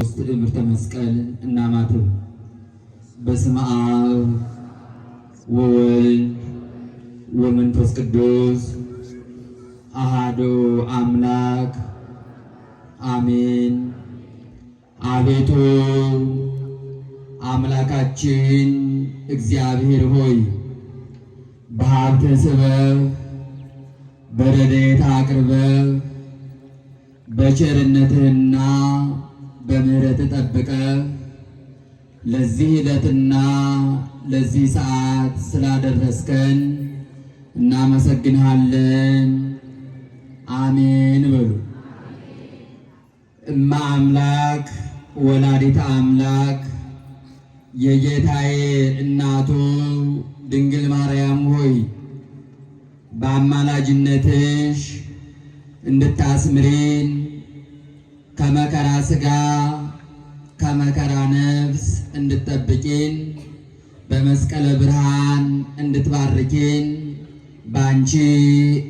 ትምህርተ መስቀል እናማትም። በስመ አብ ወወልድ ወመንፈስ ቅዱስ አሐዱ አምላክ አሜን። አቤቱ አምላካችን እግዚአብሔር ሆይ በሀብተ ስበብ በረድኤትህ አቅርበህ በቸርነትህና በምሕረትህ ጠብቀህ ለዚህ ዕለትና ለዚህ ሰዓት ስላደረስከን እናመሰግንሃለን። አሜን በሉ። እማ አምላክ ወላዲተ አምላክ የጌታዬ እናቱ ድንግል ማርያም ሆይ በአማላጅነትሽ እንድታስምሪን ከመከራ ሥጋ ከመከራ ነፍስ እንድትጠብቂን በመስቀለ ብርሃን እንድትባርኪን በአንቺ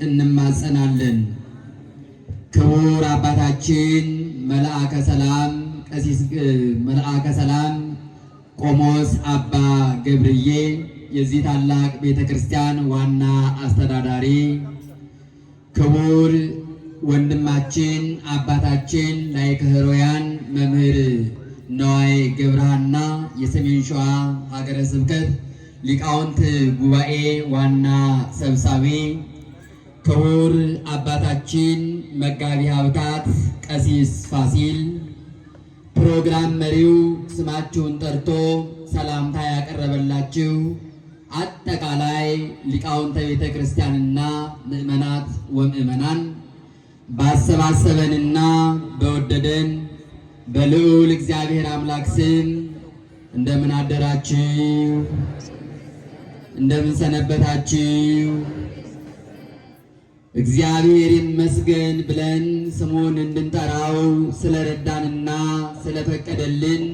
እንማጸናለን። ክቡር አባታችን መልአከ ሰላም ቆሞስ አባ ገብርዬ የዚህ ታላቅ ቤተ ክርስቲያን ዋና አስተዳዳሪ፣ ክቡር ወንድማችን አባታችን ላይከ ሕሩያን መምህር ነዋይ ገብረሃና የሰሜን ሸዋ ሀገረ ስብከት ሊቃውንት ጉባኤ ዋና ሰብሳቢ፣ ክቡር አባታችን መጋቢ ሀብታት ቀሲስ ፋሲል፣ ፕሮግራም መሪው ስማችሁን ጠርቶ ሰላምታ ያቀረበላችሁ አጠቃላይ ሊቃውንተ ቤተ ክርስቲያንና ምእመናት ወምእመናን ባሰባሰበንና በወደደን በልዑል እግዚአብሔር አምላክ ስም እንደምን አደራችሁ? እንደምን ሰነበታችሁ? እግዚአብሔር ይመስገን ብለን ስሙን እንድንጠራው ስለረዳንና ስለፈቀደልን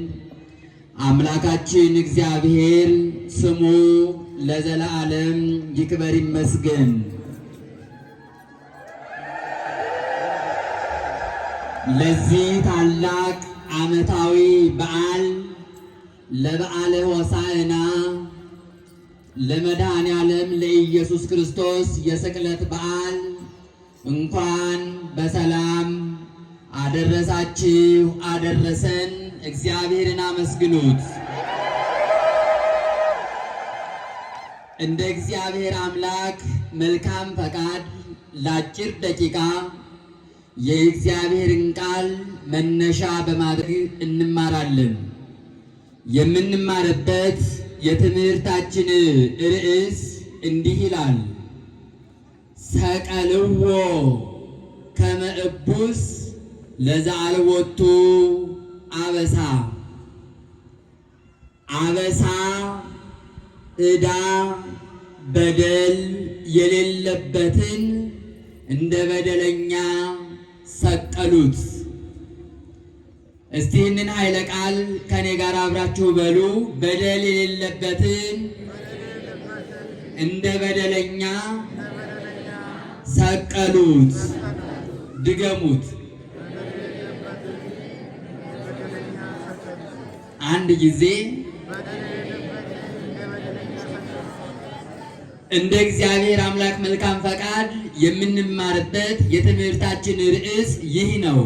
አምላካችን እግዚአብሔር ስሙ ለዘላለም ይክበር ይመስገን። ለዚህ ታላቅ ዓመታዊ በዓል ለበዓለ ሆሳዕና ለመድኃኔ ዓለም ለኢየሱስ ክርስቶስ የስቅለት በዓል እንኳን በሰላም አደረሳችሁ አደረሰን። እግዚአብሔርን አመስግኑት። እንደ እግዚአብሔር አምላክ መልካም ፈቃድ ለአጭር ደቂቃ የእግዚአብሔርን ቃል መነሻ በማድረግ እንማራለን። የምንማርበት የትምህርታችን ርዕስ እንዲህ ይላል፣ ሰቀልዎ ከመ እቡስ ለዘአልቦቱ አበሳ። አበሳ ዕዳ በደል የሌለበትን እንደ በደለኛ ሰቀሉት። እስቲ ይህንን ኃይለ ቃል ከኔ ጋር አብራችሁ በሉ። በደል የሌለበትን እንደ በደለኛ ሰቀሉት። ድገሙት። አንድ ጊዜ እንደ እግዚአብሔር አምላክ መልካም ፈቃድ የምንማርበት የትምህርታችን ርዕስ ይህ ነው።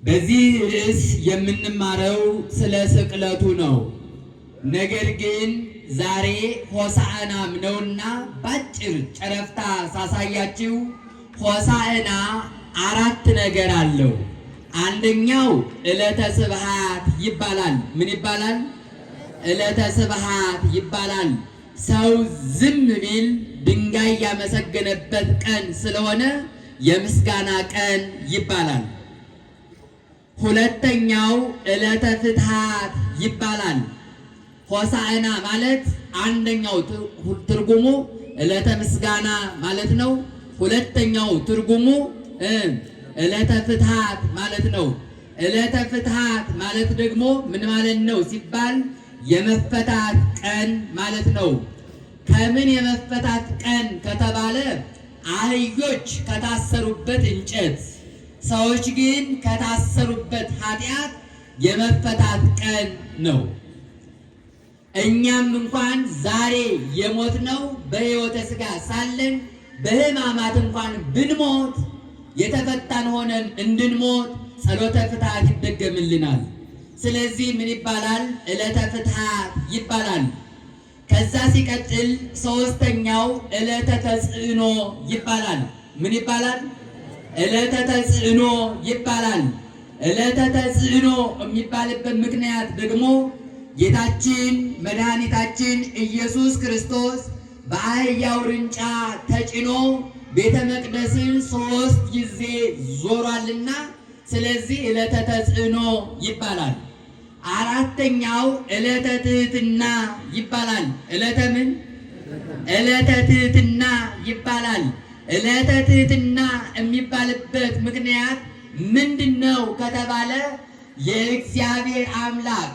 በዚህ ርዕስ የምንማረው ስለ ስቅለቱ ነው። ነገር ግን ዛሬ ሆሳዕናም ነውና ባጭር ጨረፍታ ሳሳያችሁ፣ ሆሳዕና አራት ነገር አለው። አንደኛው ዕለተ ስብሐት ይባላል። ምን ይባላል? ዕለተ ስብሐት ይባላል። ሰው ዝም ቢል ድንጋይ ያመሰገነበት ቀን ስለሆነ የምስጋና ቀን ይባላል። ሁለተኛው ዕለተ ፍትሐት ይባላል። ሆሳዕና ማለት አንደኛው ትርጉሙ ዕለተ ምስጋና ማለት ነው። ሁለተኛው ትርጉሙ ዕለተ ፍትሐት ማለት ነው። ዕለተ ፍትሐት ማለት ደግሞ ምን ማለት ነው ሲባል የመፈታት ቀን ማለት ነው። ከምን የመፈታት ቀን ከተባለ አህዮች ከታሰሩበት እንጨት፣ ሰዎች ግን ከታሰሩበት ኃጢአት የመፈታት ቀን ነው። እኛም እንኳን ዛሬ የሞትነው በሕይወተ ሥጋ ሳለን በሕማማት እንኳን ብንሞት የተፈታን ሆነን እንድንሞት ጸሎተ ፍትሐት ይደገምልናል። ስለዚህ ምን ይባላል? ዕለተ ፍትሐት ይባላል። ከዛ ሲቀጥል ሦስተኛው ዕለተ ተጽዕኖ ይባላል። ምን ይባላል? ዕለተ ተጽዕኖ ይባላል። ዕለተ ተጽዕኖ የሚባልበት ምክንያት ደግሞ ጌታችን መድኃኒታችን ኢየሱስ ክርስቶስ በአህያ ውርንጫ ተጭኖ ቤተ መቅደስን 3 ጊዜ ዞሯልና ስለዚህ ዕለተ ተጽዕኖ ይባላል። አራተኛው ዕለተ ትሕትና ይባላል። ዕለተ ምን? ዕለተ ትሕትና ይባላል። ዕለተ ትሕትና የሚባልበት ምክንያት ምንድነው ከተባለ የእግዚአብሔር አምላክ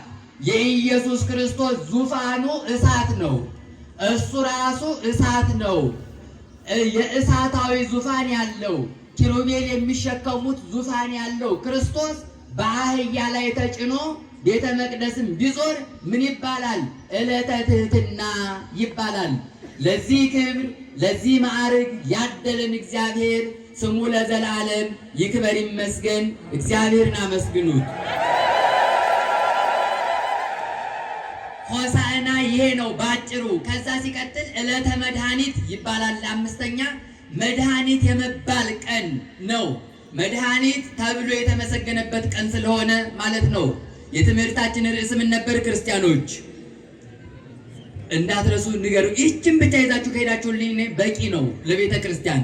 የኢየሱስ ክርስቶስ ዙፋኑ እሳት ነው። እሱ ራሱ እሳት ነው። የእሳታዊ ዙፋን ያለው ኪሩቤል የሚሸከሙት ዙፋን ያለው ክርስቶስ በአህያ ላይ ተጭኖ ቤተ መቅደስን ቢዞር ምን ይባላል? ዕለተ ትሕትና ይባላል። ለዚህ ክብር ለዚህ ማዕረግ ያደለን እግዚአብሔር ስሙ ለዘላለም ይክበር ይመስገን። እግዚአብሔርን አመስግኑት። ሆሳዕና ይሄ ነው ባጭሩ። ከዛ ሲቀጥል ዕለተ መድኃኒት ይባላል። አምስተኛ መድኃኒት የመባል ቀን ነው። መድኃኒት ተብሎ የተመሰገነበት ቀን ስለሆነ ማለት ነው። የትምህርታችን ርዕስ ምን ነበር? ክርስቲያኖች እንዳትረሱ ንገሩ። ይህችን ብቻ ይዛችሁ ከሄዳችሁልኝ በቂ ነው ለቤተ ክርስቲያን።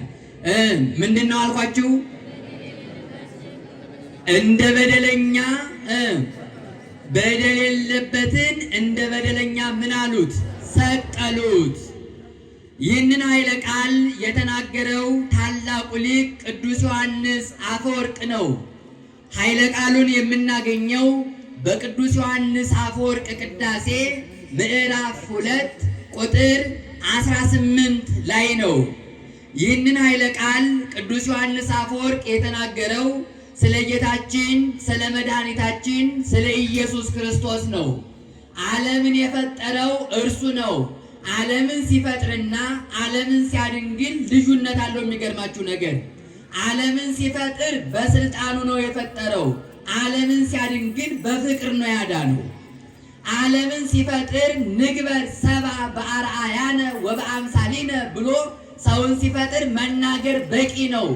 ምንድን ነው አልኳችሁ? እንደ በደለኛ በደል የሌለበትን እንደ በደለኛ ምን አሉት? ሰቀሉት። ይህንን ኃይለ ቃል የተናገረው ታላቁ ሊቅ ቅዱስ ዮሐንስ አፈወርቅ ነው። ኃይለ ቃሉን የምናገኘው በቅዱስ ዮሐንስ አፈወርቅ ቅዳሴ ምዕራፍ 2 ቁጥር 18 ላይ ነው። ይህንን ኃይለ ቃል ቅዱስ ዮሐንስ አፈወርቅ የተናገረው ስለ ጌታችን ስለ መድኃኒታችን ስለ ኢየሱስ ክርስቶስ ነው። ዓለምን የፈጠረው እርሱ ነው። ዓለምን ሲፈጥርና ዓለምን ሲያድን ግን ልዩነት አለው። የሚገርማችሁ ነገር ዓለምን ሲፈጥር በስልጣኑ ነው የፈጠረው። ዓለምን ሲያድን ግን በፍቅር ነው ያዳነው። ዓለምን ሲፈጥር ንግበር ሰብአ በአርአያነ ወበአምሳሊነ ብሎ ሰውን ሲፈጥር መናገር በቂ ነው።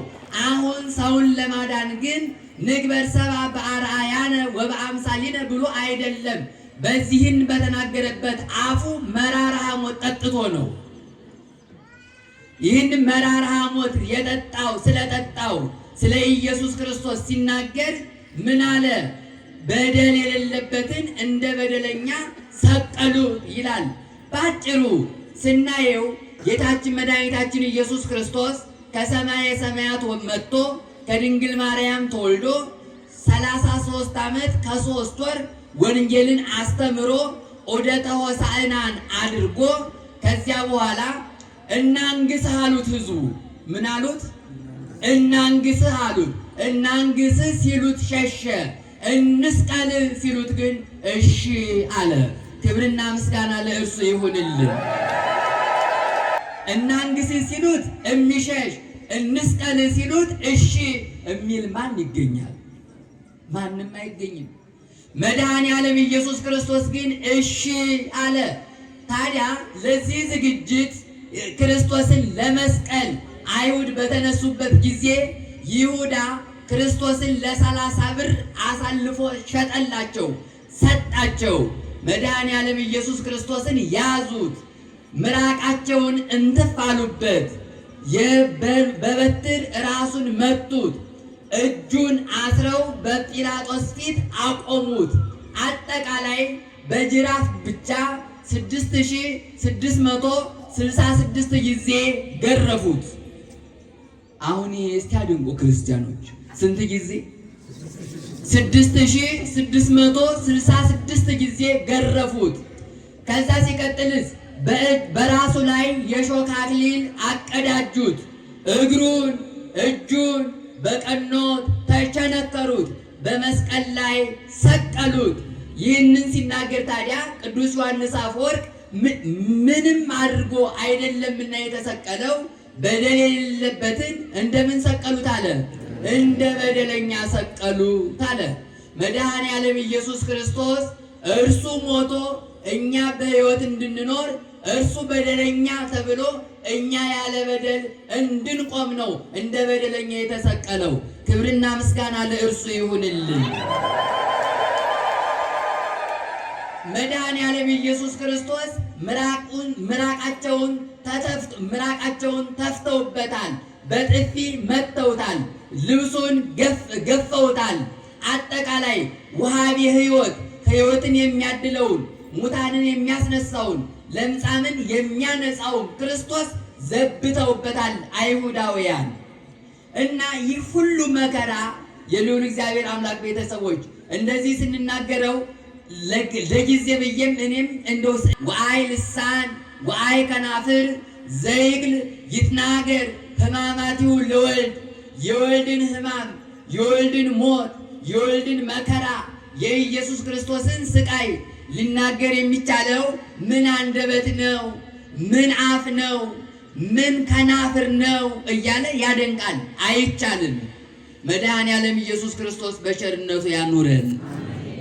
አሁን ሰውን ለማዳን ግን ንግበር ሰብአ በአርአያነ ወበአምሳሊነ ብሎ አይደለም። በዚህን በተናገረበት አፉ መራራ ሐሞት ጠጥቶ ነው። ይህን መራራ ሐሞት ስለጠጣው ስለ ኢየሱስ ክርስቶስ ሲናገር ምን አለ? በደል የሌለበትን እንደ በደለኛ ሰቀሉ ይላል። ባጭሩ ስናየው ጌታችን መድኃኒታችን ኢየሱስ ክርስቶስ ከሰማየ ሰማያት መጥቶ ከድንግል ማርያም ተወልዶ 33 ዓመት ከ3 ወር ወንጌልን አስተምሮ ዑደተ ሆሳዕናን አድርጎ ከዚያ በኋላ እናንግስህ አሉት። ሕዝቡ ምን አሉት? እናንግስህ አሉት። እናንግስህ ሲሉት ሸሸ። እንስቀልህ ሲሉት ግን እሺ አለ። ክብርና ምስጋና ለእርሱ ይሁንልን። እናንግስህ ሲሉት የሚሸሽ፣ እንስቀልህ ሲሉት እሺ የሚል ማን ይገኛል? ማንም አይገኝም። መድኃኔ ዓለም ኢየሱስ ክርስቶስ ግን እሺ አለ። ታዲያ ለዚህ ዝግጅት ክርስቶስን ለመስቀል አይሁድ በተነሱበት ጊዜ ይሁዳ ክርስቶስን ለ30 ብር አሳልፎ ሸጠላቸው፣ ሰጣቸው። መድኃኔ ዓለም ኢየሱስ ክርስቶስን ያዙት፣ ምራቃቸውን እንትፍ አሉበት፣ በበትር ራሱን መቱት፣ እጁን አስረው በጲላጦስ ፊት አቆሙት። አጠቃላይ በጅራፍ ብቻ 6666 ጊዜ ገረፉት። አሁን እስቲ አድንቁ ክርስቲያኖች፣ ስንት ጊዜ? 6666 ጊዜ ገረፉት። ከዛ ሲቀጥልስ በራሱ ላይ የሾህ አክሊል አቀዳጁት። እግሩን እጁን በቀኖት ተቸነከሩት። በመስቀል ላይ ሰቀሉት። ይህንን ሲናገር ታዲያ ቅዱስ ዮሐንስ አፈወርቅ ምንም አድርጎ አይደለምና የተሰቀለው በደል የሌለበትን እንደምን ሰቀሉት አለ? እንደ በደለኛ ሰቀሉት አለ። መድኃኔ ዓለም ኢየሱስ ክርስቶስ እርሱ ሞቶ እኛ በሕይወት እንድንኖር እርሱ በደለኛ ተብሎ እኛ ያለ በደል እንድንቆም ነው እንደ በደለኛ የተሰቀለው። ክብርና ምስጋና ለእርሱ ይሁንልን። መድኃኔ ዓለም ኢየሱስ ክርስቶስ ምራቃቸውን ተፍተውበታል፣ በጥፊ መተውታል፣ ልብሱን ገፈውታል። አጠቃላይ ውሃቤ ሕይወትን የሚያድለውን ሙታንን የሚያስነሳውን ለምጻምን የሚያነጻውን ክርስቶስ ዘብተውበታል አይሁዳውያን። እና ይህ ሁሉ መከራ የልዑል እግዚአብሔር አምላክ ቤተሰቦች እንደዚህ ስንናገረው ለጊዜ ብዬም እኔም እንደው ወአይ ልሳን ወአይ ከናፍር ዘይግል ይትናገር ሕማማቲሁ ለወልድ የወልድን ሕማም የወልድን ሞት የወልድን መከራ የኢየሱስ ክርስቶስን ስቃይ ሊናገር የሚቻለው ምን አንደበት ነው? ምን አፍ ነው? ምን ከናፍር ነው እያለ ያደንቃል። አይቻልም። መድኃኔ ዓለም ኢየሱስ ክርስቶስ በቸርነቱ ያኑረን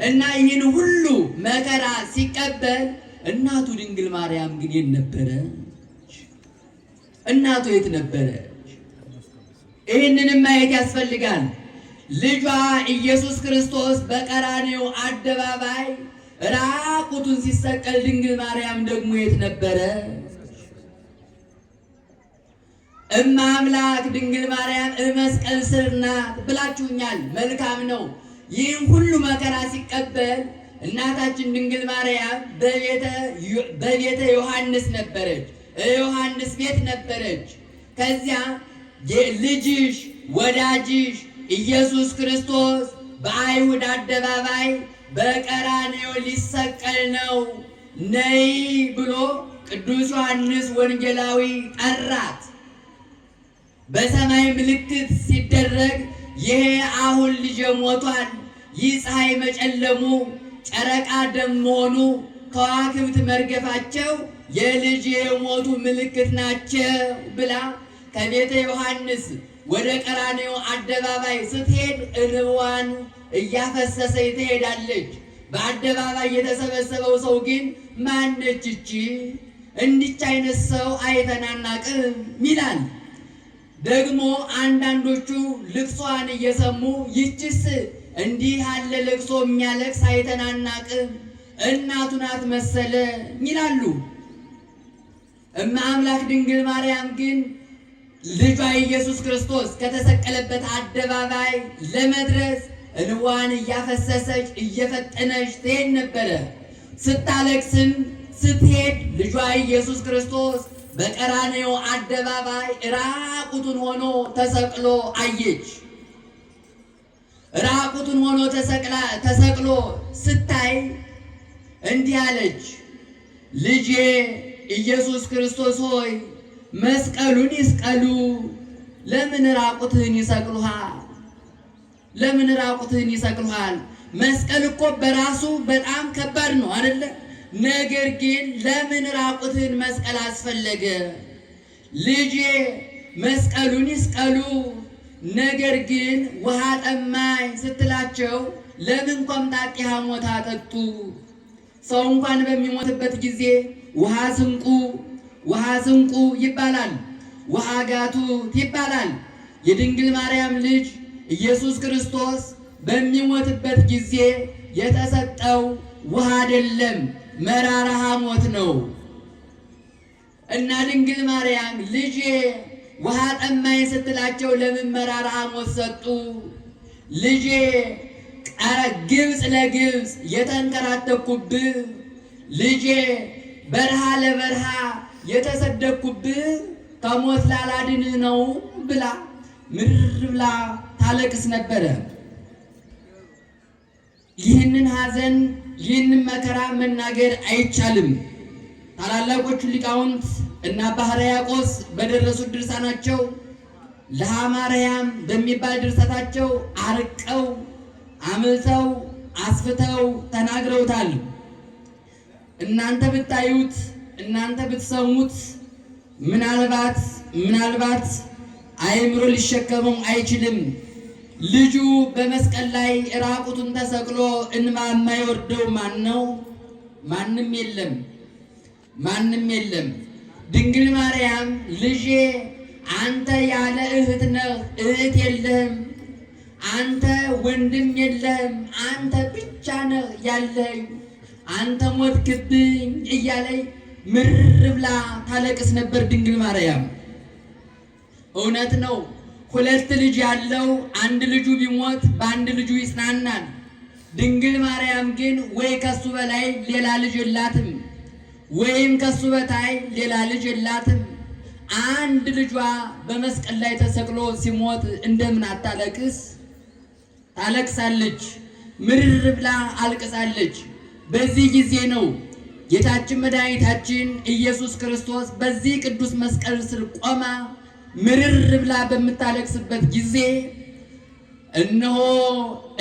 እና ይህን ሁሉ መከራ ሲቀበል እናቱ ድንግል ማርያም ግን የት ነበረች? እናቱ የት ነበረች? ይህንንም ማየት ያስፈልጋል። ልጇ ኢየሱስ ክርስቶስ በቀራንዮ አደባባይ ራቁቱን ሲሰቀል ድንግል ማርያም ደግሞ የት ነበረች? እመ አምላክ ድንግል ማርያም መስቀል ስር ናት ብላችሁኛል። መልካም ነው። ይህን ሁሉ መከራ ሲቀበል እናታችን ድንግል ማርያም በቤተ ዮሐንስ ነበረች፣ ዮሐንስ ቤት ነበረች። ከዚያ ልጅሽ ወዳጅሽ ኢየሱስ ክርስቶስ በአይሁድ አደባባይ በቀራንዮ ሊሰቀል ነው ነይ ብሎ ቅዱስ ዮሐንስ ወንጌላዊ ጠራት። በሰማይ ምልክት ሲደረግ ይሄ አሁን ልጄ ሞቷል፣ ይህ ፀሐይ መጨለሙ ጨረቃ ደም መሆኑ ከዋክብት መርገፋቸው የልጄ የሞቱ ምልክት ናቸው ብላ ከቤተ ዮሐንስ ወደ ቀራንዮ አደባባይ ስትሄድ እንባዋን እያፈሰሰች ትሄዳለች። በአደባባይ የተሰበሰበው ሰው ግን ማነች እቺ? እንዲች አይነት ሰው አይተን አናውቅም ይላል። ደግሞ አንዳንዶቹ ልቅሷን እየሰሙ ይችስ እንዲህ ያለ ልቅሶ የሚያለቅስ አይተን አናውቅም፣ እናቱ ናት መሰለ ይላሉ። እመ አምላክ ድንግል ማርያም ግን ልጇ ኢየሱስ ክርስቶስ ከተሰቀለበት አደባባይ ለመድረስ እንባዋን እያፈሰሰች እየፈጠነች ትሄድ ነበረ። ስታለቅስም ስትሄድ ልጇ ኢየሱስ ክርስቶስ በቀራንዮ አደባባይ ራቁቱን ሆኖ ተሰቅሎ አየች። ራቁቱን ሆኖ ተሰቅሎ ስታይ እንዲህ አለች፣ ልጄ ኢየሱስ ክርስቶስ ሆይ መስቀሉን ይስቀሉ፣ ለምን ራቁትህን ይሰቅሉሃል? ለምን ራቁትህን ይሰቅሉሃል? መስቀል እኮ በራሱ በጣም ከባድ ነው አይደለ? ነገር ግን ለምን ራቁትህን መስቀል አስፈለገ? ልጄ መስቀሉን ይስቀሉ፣ ነገር ግን ውሃ ጠማኝ ስትላቸው ለምን ቆምጣጤ ሐሞት አጠጡ? ሰው እንኳን በሚሞትበት ጊዜ ውሃ ስንቁ ይባላል፣ ውሃ ጋቱት ይባላል። የድንግል ማርያም ልጅ ኢየሱስ ክርስቶስ በሚሞትበት ጊዜ የተሰጠው ውሃ አይደለም፣ መራራ ሐሞት ነው። እና ድንግል ማርያም ልጄ ውሃ ጠማኝ ስትላቸው ለምን መራራ ሐሞት ሰጡ? ልጄ ግብፅ ለግብፅ የተንከራተኩብህ፣ ልጄ በረሃ ለበረሃ የተሰደድኩብህ ከሞት ላላድንህ ነው ብላ ምርር ብላ ታለቅስ ነበረ። ይህንን ሐዘን ይህንን መከራ መናገር አይቻልም። ታላላቆቹ ሊቃውንት እና አባ ሕርያቆስ በደረሱት ድርሳናቸው ለሐማርያም በሚባል ድርሰታቸው አርቀው አምልተው አስፍተው ተናግረውታል። እናንተ ብታዩት እናንተ ብትሰሙት ምናልባት አይምሮ ሊሸከመው አይችልም። ልጁ በመስቀል ላይ ራቁቱን ተሰቅሎ እንባ የማይወርደው ማን ነው? ማንም የለም። ድንግል ማርያም ልጄ አንተ ያለ እህት ነህ፣ እህት የለህም፣ አንተ ወንድም የለህም፣ አንተ ብቻ ነህ ያለኝ፣ አንተ ሞትክብኝ እያለኝ ምርር ብላ ታለቅስ ነበር ድንግል ማርያም። እውነት ነው። ሁለት ልጅ ያለው አንድ ልጁ ቢሞት በአንድ ልጁ ይጽናናል። ድንግል ማርያም ግን ወይ ከሱ በላይ ሌላ ልጅ የላትም፣ ወይም ከሱ በታይ ሌላ ልጅ የላትም። አንድ ልጇ በመስቀል ላይ ተሰቅሎ ሲሞት እንደምን አታለቅስ? ታለቅሳለች። ምርር ብላ አልቅሳለች። በዚህ ጊዜ ነው ጌታችን መድኃኒታችን ኢየሱስ ክርስቶስ በዚህ ቅዱስ መስቀል ስር ቆማ ምርር ብላ በምታለቅስበት ጊዜ እነሆ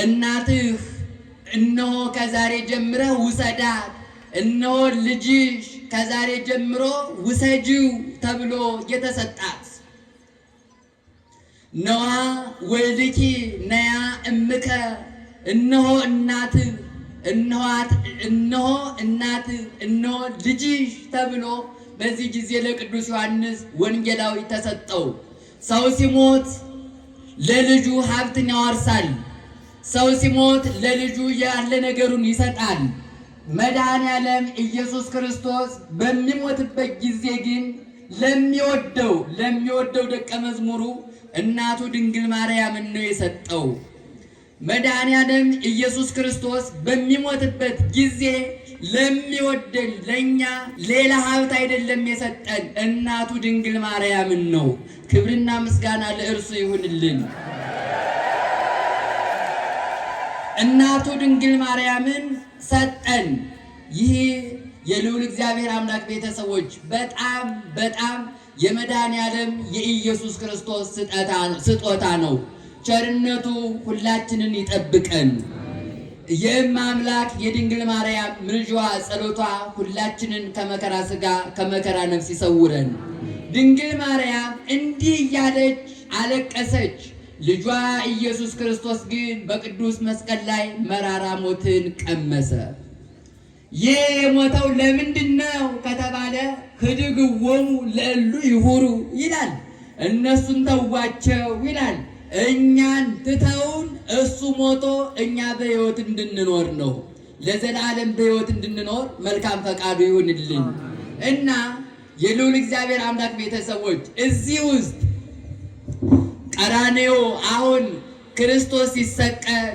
እናትህ፣ እነሆ ከዛሬ ጀምረህ ውሰዳት፣ እነሆ ልጅሽ ከዛሬ ጀምሮ ውሰጂው ተብሎ የተሰጣት ነዋ ወልድኪ ነያ እምከ፣ እነሆ እናትህ፣ እነሆ እናትህ፣ እነሆ ልጅሽ ተብሎ በዚህ ጊዜ ለቅዱስ ዮሐንስ ወንጌላዊ ተሰጠው። ሰው ሲሞት ለልጁ ሀብትን ያወርሳል። ሰው ሲሞት ለልጁ ያለ ነገሩን ይሰጣል። መድኃኔዓለም ኢየሱስ ክርስቶስ በሚሞትበት ጊዜ ግን ለሚወደው ደቀ መዝሙሩ እናቱ ድንግል ማርያምን ነው የሰጠው። መድኃኔዓለም ኢየሱስ ክርስቶስ በሚሞትበት ጊዜ ለሚወደን ለኛ ሌላ ሀብት አይደለም የሰጠን፣ እናቱ ድንግል ማርያምን ነው። ክብርና ምስጋና ለእርሱ ይሁንልን። እናቱ ድንግል ማርያምን ሰጠን። ይህ የልዑል እግዚአብሔር አምላክ ቤተሰቦች በጣም የመድኃኔዓለም የኢየሱስ ክርስቶስ ስጦታ ነው። ቸርነቱ ሁላችንን ይጠብቀን። የእመ አምላክ የድንግል ማርያም ምልጃዋ ጸሎቷ ሁላችንን ከመከራ ሥጋ ከመከራ ነፍስ ይሰውረን። ድንግል ማርያም እንዲህ እያለች አለቀሰች። ልጇ ኢየሱስ ክርስቶስ ግን በቅዱስ መስቀል ላይ መራራ ሞትን ቀመሰ። ይህ የሞተው ለምንድን ነው ከተባለ ህድግዎሙ ለእሉ ይሁሩ ይላል። እነሱን ተዋቸው ይላል። እኛን ትተውን እሱ ሞቶ እኛ በሕይወት እንድንኖር ነው። ለዘላለም በሕይወት እንድንኖር መልካም ፈቃዱ ይሁንልን እና የልዑል እግዚአብሔር አምላክ ቤተሰቦች እዚህ ውስጥ ቀራንዮ አሁን ክርስቶስ ሲሰቀል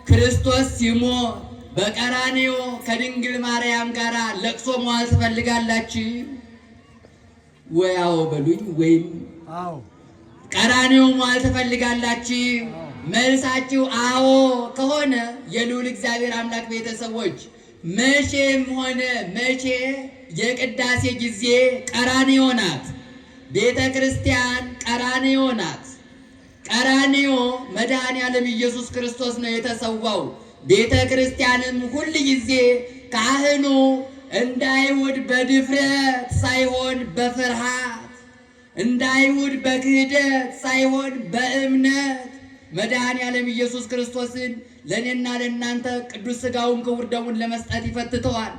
ክርስቶስ ሲሞት በቀራንዮ ከድንግል ማርያም ጋር ለቅሶ መዋል ትፈልጋላችሁ? ወይ አዎ በሉኝ። ወይም አዎ ቀራንዮ መዋል ትፈልጋላችሁ? መልሳችሁ አዎ ከሆነ የልዑል እግዚአብሔር አምላክ ቤተሰቦች መቼም ሆነ መቼ የቅዳሴ ጊዜ ቀራንዮ ናት። ቤተ ክርስቲያን ቀራንዮ ናት። ቀራንዮ መድኃኔዓለም ኢየሱስ ክርስቶስ ነው የተሰዋው። ቤተ ክርስቲያንም ሁል ጊዜ ካህኑ እንደ አይሁድ በድፍረት ሳይሆን በፍርሃት፣ እንደ አይሁድ በክህደት ሳይሆን በእምነት መድኃኔዓለም ኢየሱስ ክርስቶስን ለእኔና ለእናንተ ቅዱስ ሥጋውን ክቡር ደሙን ለመስጠት ይፈትተዋል።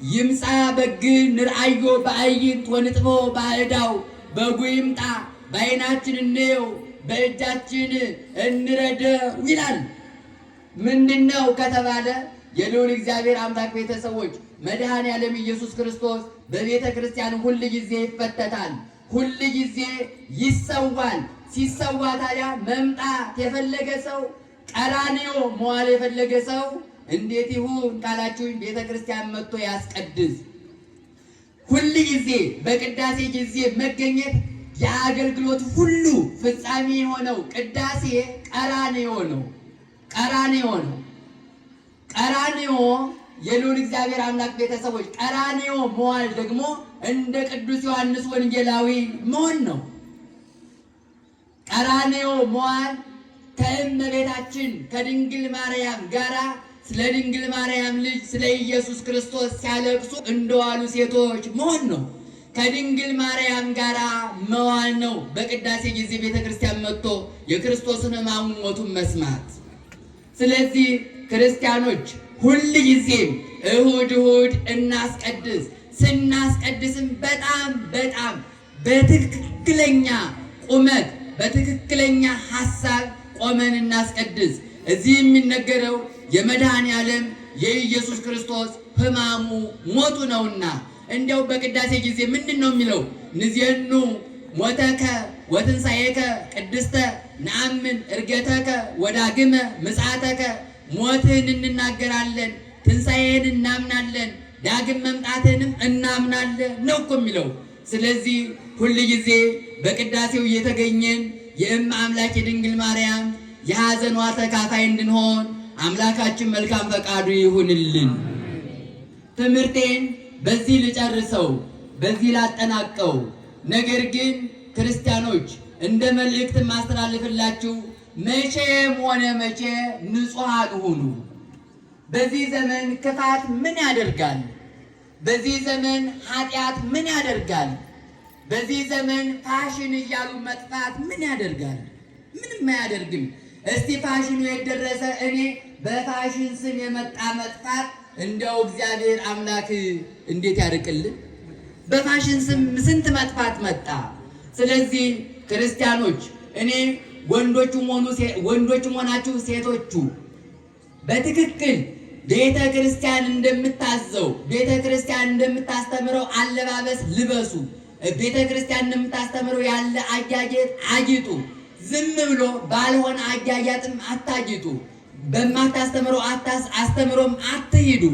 ይምፃ በግ ንርአዮ በአይንት ወንጥፎ በእዳው፣ በጉ ይምጣ በዓይናችን እንየው በእጃችን እንረደው ይላል። ምንድነው ከተባለ የልዑል እግዚአብሔር አምላክ ቤተሰቦች መድኃኔዓለም ኢየሱስ ክርስቶስ በቤተ ክርስቲያን ሁል ጊዜ ይፈተታል፣ ሁል ጊዜ ይሰዋል። ሲሰዋ ታዲያ መምጣት የፈለገ ሰው ቀራንዮ መዋል የፈለገ ሰው እንዴት ይሁን ካላችሁኝ ቤተ ክርስቲያን መጥቶ ያስቀድስ። ሁል ጊዜ በቅዳሴ ጊዜ መገኘት የአገልግሎት ሁሉ ፍጻሜ የሆነው ቅዳሴ ቀራንዮ ነው። ቀራንዮ ነው። ቀራንዮ የልዑል እግዚአብሔር አምላክ ቤተሰቦች ቀራንዮ መዋል ደግሞ እንደ ቅዱስ ዮሐንስ ወንጌላዊ መሆን ነው። ቀራንዮ መዋል ከእመቤታችን ከድንግል ማርያም ጋራ ስለ ድንግል ማርያም ልጅ ስለ ኢየሱስ ክርስቶስ ሲያለቅሱ እንደዋሉ ሴቶች መሆን ነው። ከድንግል ማርያም ጋራ መዋል ነው። በቅዳሴ ጊዜ ቤተክርስቲያን መጥቶ የክርስቶስን ሕማሙን ሞቱን መስማት። ስለዚህ ክርስቲያኖች ሁል ጊዜም እሁድ እናስቀድስ። ስናስቀድስም በጣም በትክክለኛ ቁመት በትክክለኛ ሐሳብ ቆመን እናስቀድስ። እዚህ የሚነገረው የመድኃኔ ዓለም የኢየሱስ ክርስቶስ ሕማሙ ሞቱ ነውና እንዲያው በቅዳሴ ጊዜ ምንድን ነው የሚለው? ንዜኑ ሞተከ ወትንሣኤከ ቅድስተ ነአምን ዕርገተከ ወዳግመ ምጽአተከ። ሞትህን እንናገራለን፣ ትንሣኤህን እናምናለን፣ ዳግም መምጣትህንም እናምናለን ነው እኮ የሚለው። ስለዚህ ሁል ጊዜ በቅዳሴው እየተገኘን የእመ አምላክ የድንግል ማርያም የሐዘኗ ተካፋይ እንድንሆን አምላካችን መልካም ፈቃዱ ይሁንልን። ትምህርቴን በዚህ ልጨርሰው፣ በዚህ ላጠናቀው። ነገር ግን ክርስቲያኖች እንደ መልእክት ማስተላለፍላችሁ መቼም ሆነ መቼ ንጹሐን ሁኑ። በዚህ ዘመን ክፋት ምን ያደርጋል? በዚህ ዘመን ኃጢአት ምን ያደርጋል? በዚህ ዘመን ፋሽን እያሉ መጥፋት ምን ያደርጋል? ምንም አያደርግም። እስቲ ፋሽኑ የደረሰ እኔ በፋሽን ስም የመጣ መጥፋት እንደው እግዚአብሔር አምላክ እንዴት ያርቅልን? በፋሽን ስም ስንት መጥፋት መጣ። ስለዚህ ክርስቲያኖች እኔ ወንዶቹም ሆናችሁ ሴቶቹ በትክክል ቤተ ክርስቲያን እንደምታዘው ቤተ ክርስቲያን እንደምታስተምረው አለባበስ ልበሱ። ቤተ ክርስቲያን እንደምታስተምረው ያለ አጋጌጥ አጊጡ። ዝም ብሎ ባልሆነ አጋጋጥም አታጊጡ። በማታስተምረው አስተምሮም አትሂዱ።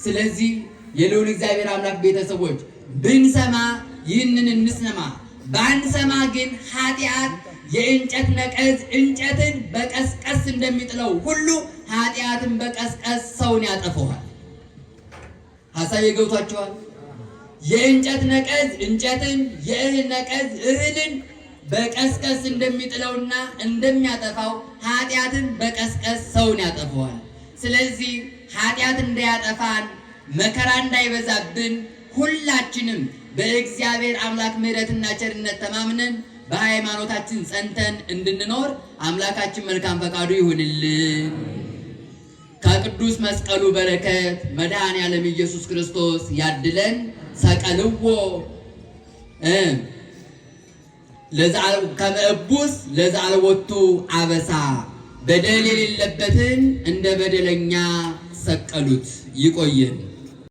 ስለዚህ የልዑል እግዚአብሔር አምላክ ቤተሰቦች ብንሰማ ይህንን እንስማ፣ ባንሰማ ግን ኃጢአት የእንጨት ነቀዝ እንጨትን በቀስቀስ እንደሚጥለው ሁሉ ኃጢአትን በቀስቀስ ሰውን ያጠፈዋል። ሐሳቤ ገብቷቸዋል? የእንጨት ነቀዝ እንጨትን፣ የእህል ነቀዝ እህልን በቀስቀስ እንደሚጥለውና እንደሚያጠፋው ኃጢአትን በቀስቀስ ሰውን ያጠፈዋል። ስለዚህ ኃጢአት እንዳያጠፋን መከራ እንዳይበዛብን ሁላችንም በእግዚአብሔር አምላክ ምሕረትና ቸርነት ተማምነን በሃይማኖታችን ጸንተን እንድንኖር አምላካችን መልካም ፈቃዱ ይሁንልን። ከቅዱስ መስቀሉ በረከት መድኃኔ ዓለም ኢየሱስ ክርስቶስ ያድለን። ሰቀልዎ ከመእቡስ ለዘአልቦቱ አበሳ። በደል የሌለበትን እንደ በደለኛ ሰቀሉት። ይቆየን።